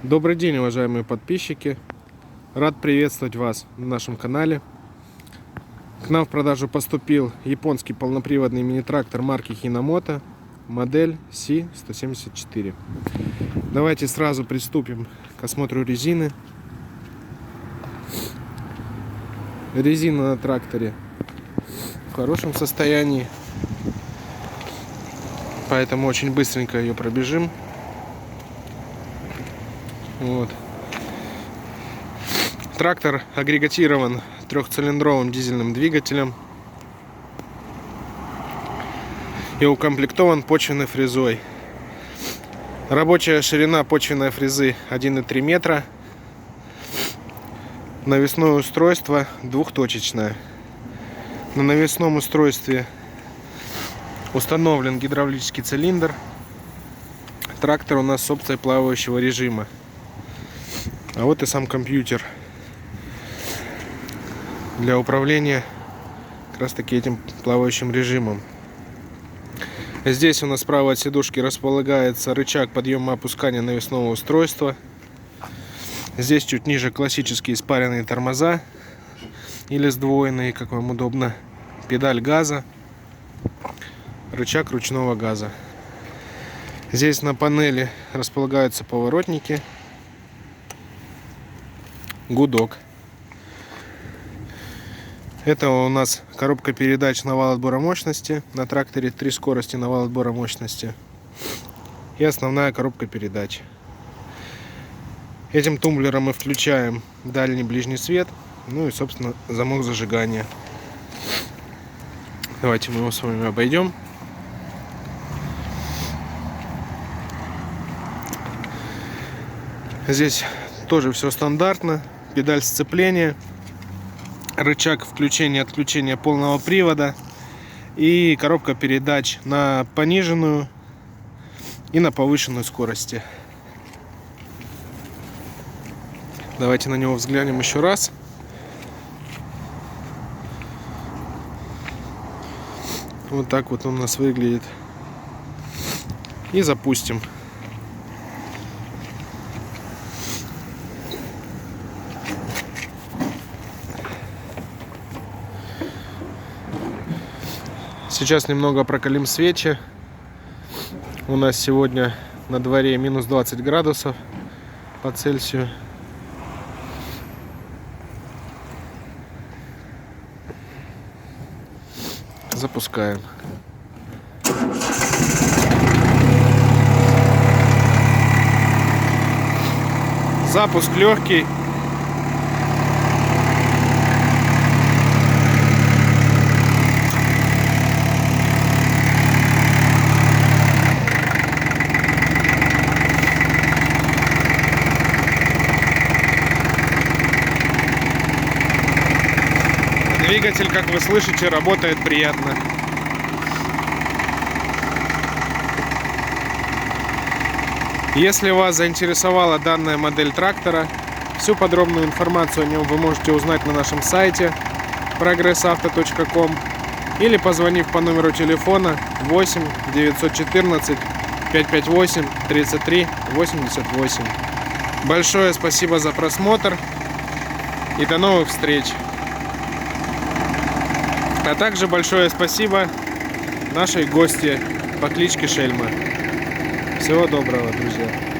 Добрый день, уважаемые подписчики! Рад приветствовать вас на нашем канале. К нам в продажу поступил японский полноприводный мини-трактор марки Hinomoto, модель C174. Давайте сразу приступим к осмотру резины. Резина на тракторе в хорошем состоянии, поэтому очень быстренько ее пробежим. Вот. Трактор агрегатирован трехцилиндровым дизельным двигателем и укомплектован почвенной фрезой. Рабочая ширина почвенной фрезы 1,3 метра. Навесное устройство двухточечное. На навесном устройстве установлен гидравлический цилиндр. Трактор у нас с опцией плавающего режима. А вот и сам компьютер для управления как раз таки этим плавающим режимом. Здесь у нас справа от сидушки располагается рычаг подъема-опускания навесного устройства. Здесь чуть ниже классические спаренные тормоза или сдвоенные, как вам удобно. Педаль газа, рычаг ручного газа. Здесь на панели располагаются поворотники, гудок. Это у нас коробка передач на вал отбора мощности. На тракторе 3 скорости на вал отбора мощности. И основная коробка передач. Этим тумблером мы включаем дальний и ближний свет. Ну и, собственно, замок зажигания. Давайте мы его с вами обойдем. Здесь тоже все стандартно. Педаль сцепления, рычаг включения-отключения полного привода и коробка передач на пониженную и на повышенную скорости. Давайте на него взглянем еще раз. Вот так вот он у нас выглядит. И запустим. Сейчас немного прокалим свечи. У нас сегодня на дворе минус 20 градусов по Цельсию. Запускаем. Запуск легкий. Двигатель, как вы слышите, работает приятно. Если вас заинтересовала данная модель трактора, всю подробную информацию о нем вы можете узнать на нашем сайте progressauto.com или позвонив по номеру телефона 8 914 558 33 88. Большое спасибо за просмотр и до новых встреч! А также большое спасибо нашей гости по кличке Шельма. Всего доброго, друзья!